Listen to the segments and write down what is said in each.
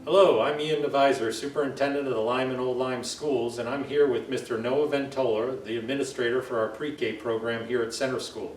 Hello, I'm Ian Deviser, Superintendent of the Lyme-Old Lyme Schools, and I'm here with Mr. Noah Ventola, the Administrator for our pre-K program here at Center School.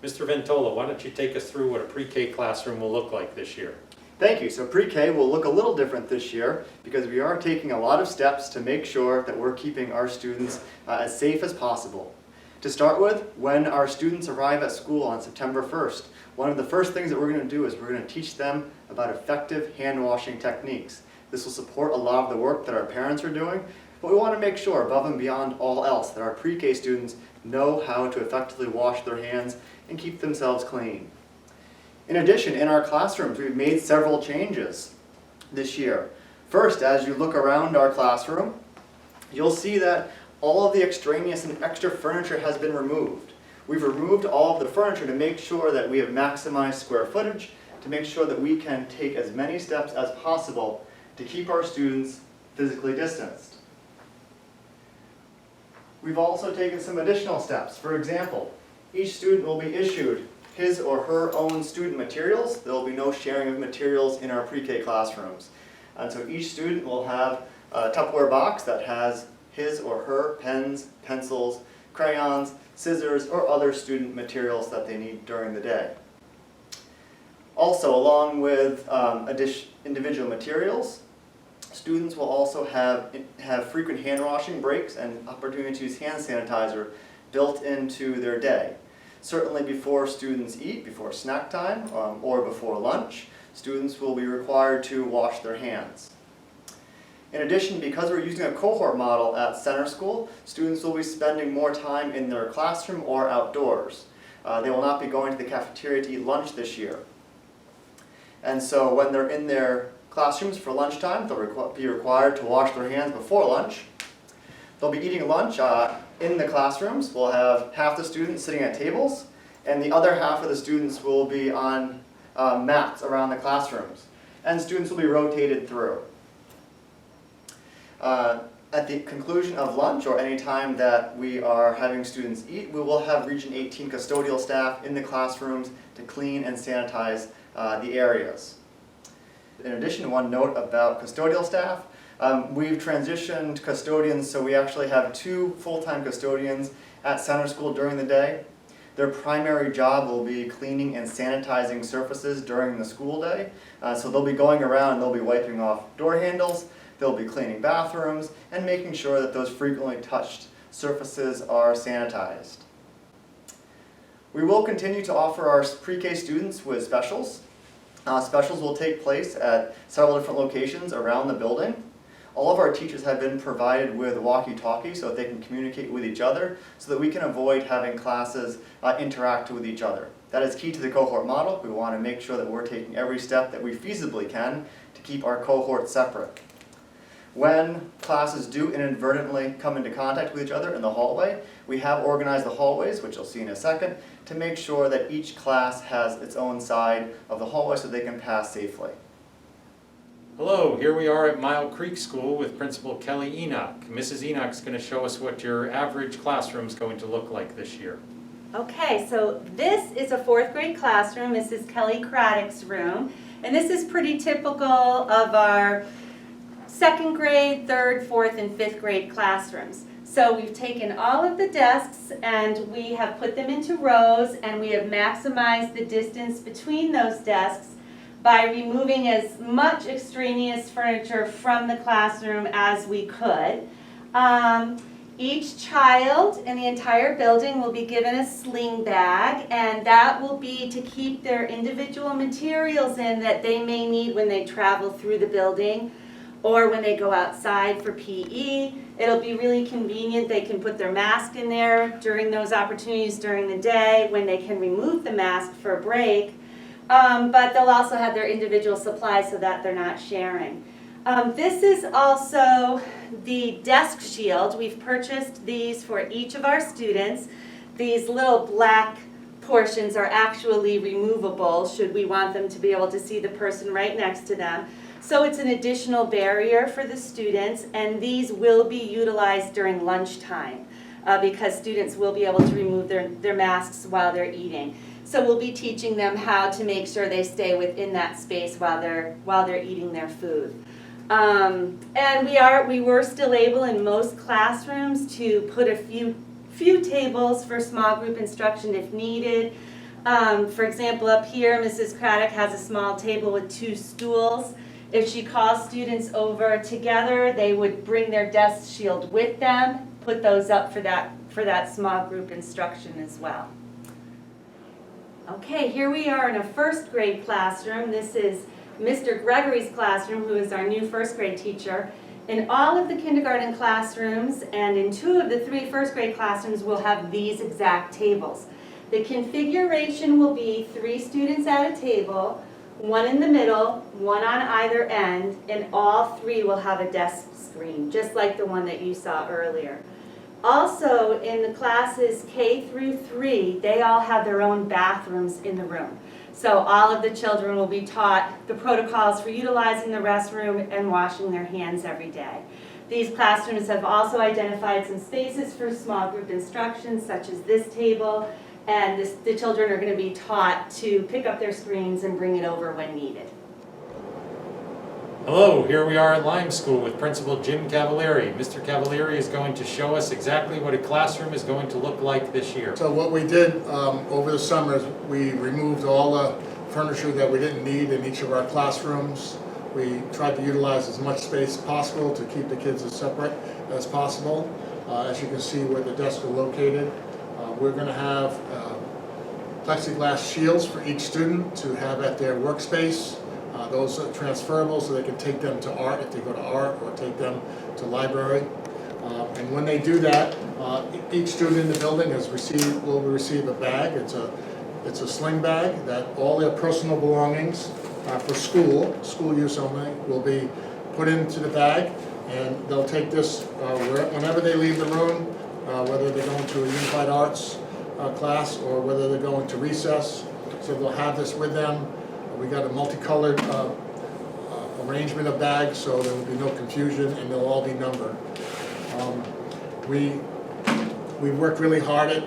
Mr. Ventola, why don't you take us through what a pre-K classroom will look like this year? Thank you. So pre-K will look a little different this year because we are taking a lot of steps to make sure that we're keeping our students as safe as possible. To start with, when our students arrive at school on September 1st, one of the first things that we're going to do is we're going to teach them about effective hand washing techniques. This will support a lot of the work that our parents are doing, but we want to make sure above and beyond all else that our pre-K students know how to effectively wash their hands and keep themselves clean. In addition, in our classrooms, we've made several changes this year. First, as you look around our classroom, you'll see that all of the extraneous and extra furniture has been removed. We've removed all of the furniture to make sure that we have maximized square footage, to make sure that we can take as many steps as possible to keep our students physically distanced. We've also taken some additional steps. For example, each student will be issued his or her own student materials. There will be no sharing of materials in our pre-K classrooms. And so each student will have a Tupperware box that has his or her pens, pencils, crayons, scissors, or other student materials that they need during the day. Also, along with individual materials, students will also have frequent hand washing breaks and opportunity to use hand sanitizer built into their day. Certainly before students eat, before snack time, or before lunch, students will be required to wash their hands. In addition, because we're using a cohort model at Center School, students will be spending more time in their classroom or outdoors. They will not be going to the cafeteria to eat lunch this year. And so when they're in their classrooms for lunchtime, they'll be required to wash their hands before lunch. They'll be eating lunch in the classrooms. We'll have half the students sitting at tables, and the other half of the students will be on mats around the classrooms. And students will be rotated through. At the conclusion of lunch, or any time that we are having students eat, we will have Region 18 custodial staff in the classrooms to clean and sanitize the areas. In addition, one note about custodial staff. We've transitioned custodians, so we actually have 2 full-time custodians at Center School during the day. Their primary job will be cleaning and sanitizing surfaces during the school day. So they'll be going around and they'll be wiping off door handles, they'll be cleaning bathrooms, and making sure that those frequently touched surfaces are sanitized. We will continue to offer our pre-K students with specials. Specials will take place at several different locations around the building. All of our teachers have been provided with walkie-talkies so that they can communicate with each other, so that we can avoid having classes interact with each other. That is key to the cohort model. We want to make sure that we're taking every step that we feasibly can to keep our cohorts separate. When classes do inadvertently come into contact with each other in the hallway, we have organized the hallways, which you'll see in a second, to make sure that each class has its own side of the hallway so they can pass safely. Hello, here we are at Mile Creek School with Principal Kelly Enoch. Mrs. Enoch's going to show us what your average classroom is going to look like this year. Okay, so this is a 4th grade classroom. This is Kelly Craddock's room, and this is pretty typical of our 2nd grade, 3rd, 4th, and 5th grade classrooms. So we've taken all of the desks and we have put them into rows, and we have maximized the distance between those desks by removing as much extraneous furniture from the classroom as we could. Each child in the entire building will be given a sling bag, and that will be to keep their individual materials in that they may need when they travel through the building or when they go outside for PE. It'll be really convenient. They can put their mask in there during those opportunities during the day when they can remove the mask for a break. But they'll also have their individual supplies so that they're not sharing. This is also the desk shield. We've purchased these for each of our students. These little black portions are actually removable should we want them to be able to see the person right next to them. So it's an additional barrier for the students, and these will be utilized during lunchtime because students will be able to remove their masks while they're eating. So we'll be teaching them how to make sure they stay within that space while they're eating their food. And we were still able in most classrooms to put a few tables for small group instruction if needed. For example, up here, Mrs. Craddock has a small table with 2 stools. If she calls students over together, they would bring their desk shield with them, put those up for that small group instruction as well. Okay, here we are in a first grade classroom. This is Mr. Gregory's classroom, who is our new first grade teacher. In all of the kindergarten classrooms and in 2 of the 3 first grade classrooms, we'll have these exact tables. The configuration will be 3 students at a table, 1 in the middle, 1 on either end, and all 3 will have a desk screen, just like the one that you saw earlier. Also, in the classes K through 3, they all have their own bathrooms in the room. So all of the children will be taught the protocols for utilizing the restroom and washing their hands every day. These classrooms have also identified some spaces for small group instruction, such as this table, and the children are going to be taught to pick up their screens and bring it over when needed. Hello, here we are at Lyme School with Principal Jim Cavalieri. Mr. Cavalieri is going to show us exactly what a classroom is going to look like this year. So what we did over the summer is we removed all the furniture that we didn't need in each of our classrooms. We tried to utilize as much space as possible to keep the kids as separate as possible. As you can see where the desks are located, we're going to have plexiglass shields for each student to have at their workspace. Those are transferable, so they can take them to art if they go to art, or take them to library. And when they do that, each student in the building will receive a bag. It's a sling bag that all their personal belongings for school use only, will be put into the bag, and they'll take this whenever they leave the room, whether they're going to a unified arts class or whether they're going to recess. So they'll have this with them. We got a multicolored arrangement of bags, so there will be no confusion, and they'll all be numbered. We worked really hard at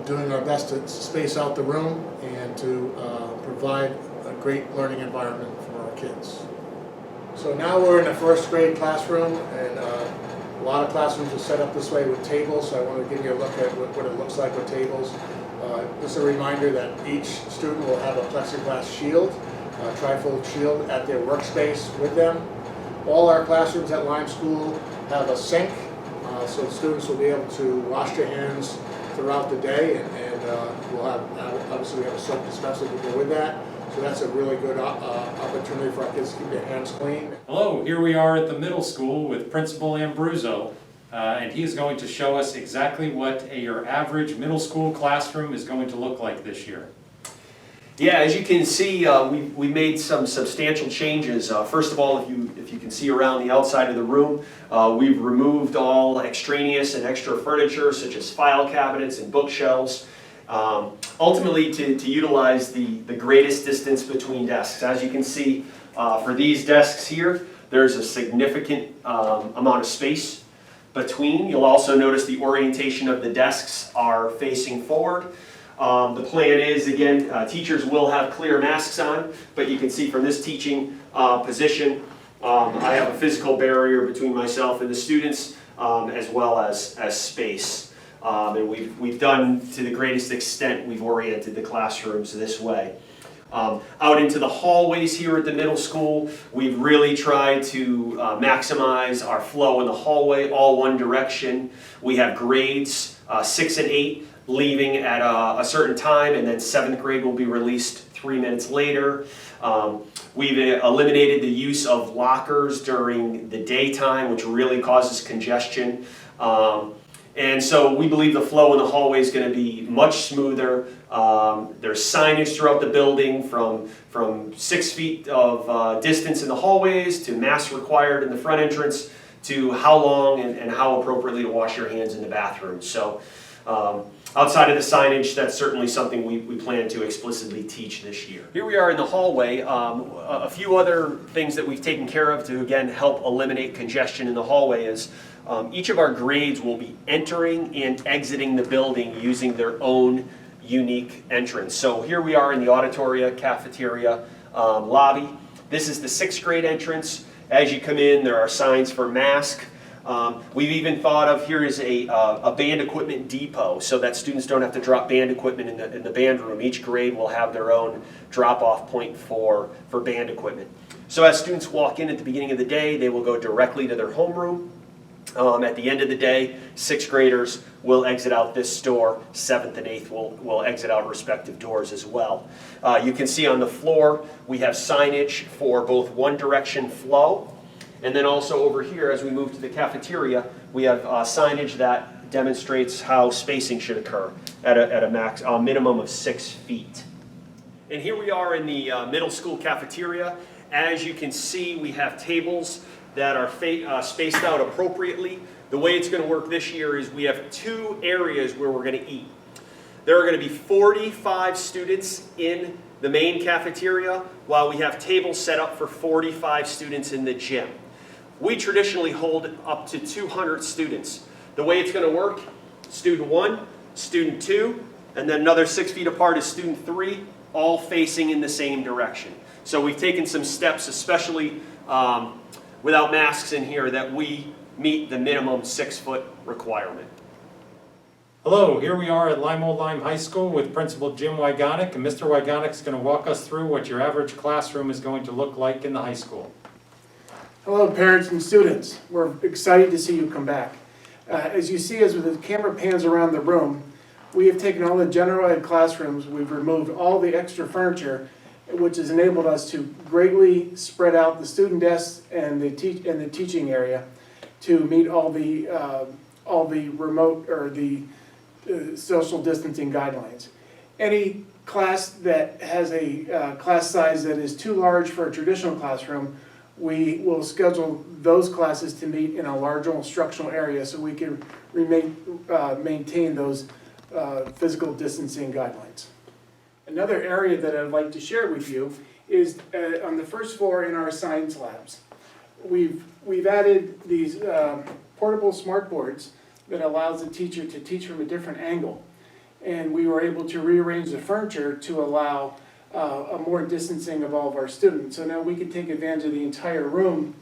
doing our best to space out the room and to provide a great learning environment for our kids. So now we're in the first grade classroom, and a lot of classrooms are set up this way with tables, so I want to give you a look at what it looks like with tables. Just a reminder that each student will have a plexiglass shield, a trifold shield at their workspace with them. All our classrooms at Lyme School have a sink, so the students will be able to wash their hands throughout the day, and we'll have, obviously we have a soap dispenser to go with that. So that's a really good opportunity for our kids to keep their hands clean. Hello, here we are at the middle school with Principal Ambruzzo, and he is going to show us exactly what your average middle school classroom is going to look like this year. Yeah, as you can see, we made some substantial changes. First of all, if you can see around the outside of the room, we've removed all extraneous and extra furniture such as file cabinets and bookshelves, ultimately to utilize the greatest distance between desks. As you can see, for these desks here, there's a significant amount of space between. You'll also notice the orientation of the desks are facing forward. The plan is, again, teachers will have clear masks on, but you can see from this teaching position, I have a physical barrier between myself and the students, as well as space. And we've done, to the greatest extent, we've oriented the classrooms this way. Out into the hallways here at the middle school, we've really tried to maximize our flow in the hallway, all one direction. We have grades 6 and 8 leaving at a certain time, and then 7th grade will be released 3 minutes later. We've eliminated the use of lockers during the daytime, which really causes congestion. And so we believe the flow in the hallway is going to be much smoother. There's signage throughout the building from 6 feet of distance in the hallways to masks required in the front entrance to how long and how appropriately to wash your hands in the bathroom. So outside of the signage, that's certainly something we plan to explicitly teach this year. Here we are in the hallway. A few other things that we've taken care of to, again, help eliminate congestion in the hallway is each of our grades will be entering and exiting the building using their own unique entrance. So here we are in the auditoria, cafeteria, lobby. This is the 6th grade entrance, As you come in, there are signs for mask. We've even thought of, here is a band equipment depot so that students don't have to drop band equipment in the band room. Each grade will have their own drop-off point for band equipment. So as students walk in at the beginning of the day, they will go directly to their homeroom. At the end of the day, 6th graders will exit out this door. 7th and 8th will exit out respective doors as well. You can see on the floor we have signage for both one direction flow, and then also over here as we move to the cafeteria we have signage that demonstrates how spacing should occur at a minimum of 6 feet. And here we are in the middle school cafeteria. As you can see, we have tables that are spaced out appropriately. The way it's going to work this year is we have 2 areas where we're going to eat. There are going to be 45 students in the main cafeteria, while we have tables set up for 45 students in the gym. We traditionally hold up to 200 students. The way it's going to work, student 1, student 2, and then another 6 feet apart is student 3, all facing in the same direction. So we've taken some steps, especially without masks in here, that we meet the minimum 6-foot requirement. Hello, here we are at Lyme-Old High School with Principal Jim Wygonick, and Mr. Wygonick is going to walk us through what your average classroom is going to look like in the high school. Hello parents and students, we're excited to see you come back. As you see as the camera pans around the room, we have taken all the general ed classrooms, we've removed all the extra furniture, which has enabled us to greatly spread out the student desks and the teaching area to meet all the remote or the social distancing guidelines. Any class that has a class size that is too large for a traditional classroom, we will schedule those classes to meet in a larger instructional area so we can maintain those physical distancing guidelines. Another area that I'd like to share with you is on the first floor in our science labs. We've added these portable smart boards that allows the teacher to teach from a different angle. And we were able to rearrange the furniture to allow a more distancing of all of our students. So now we can take advantage of the entire room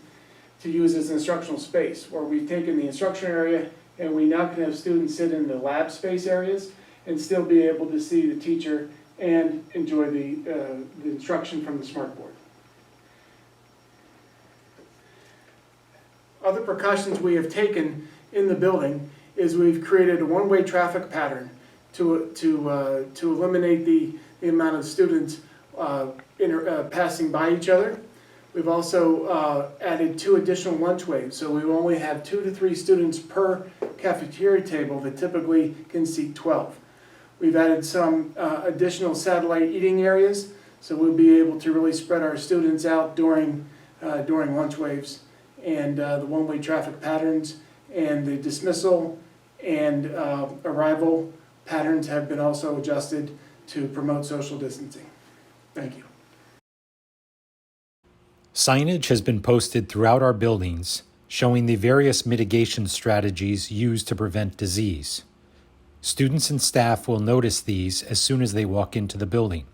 to use as instructional space, where we've taken the instruction area and we now can have students sit in the lab space areas and still be able to see the teacher and enjoy the instruction from the smartboard. Other precautions we have taken in the building is we've created a one-way traffic pattern to eliminate the amount of students passing by each other. We've also added 2 additional lunch waves, so we only have 2 to 3 students per cafeteria table that typically can seat 12. We've added some additional satellite eating areas, so we'll be able to really spread our students out during lunch waves. And the one-way traffic patterns and the dismissal and arrival patterns have been also adjusted to promote social distancing. Thank you. Signage has been posted throughout our buildings showing the various mitigation strategies used to prevent disease. Students and staff will notice these as soon as they walk into the building.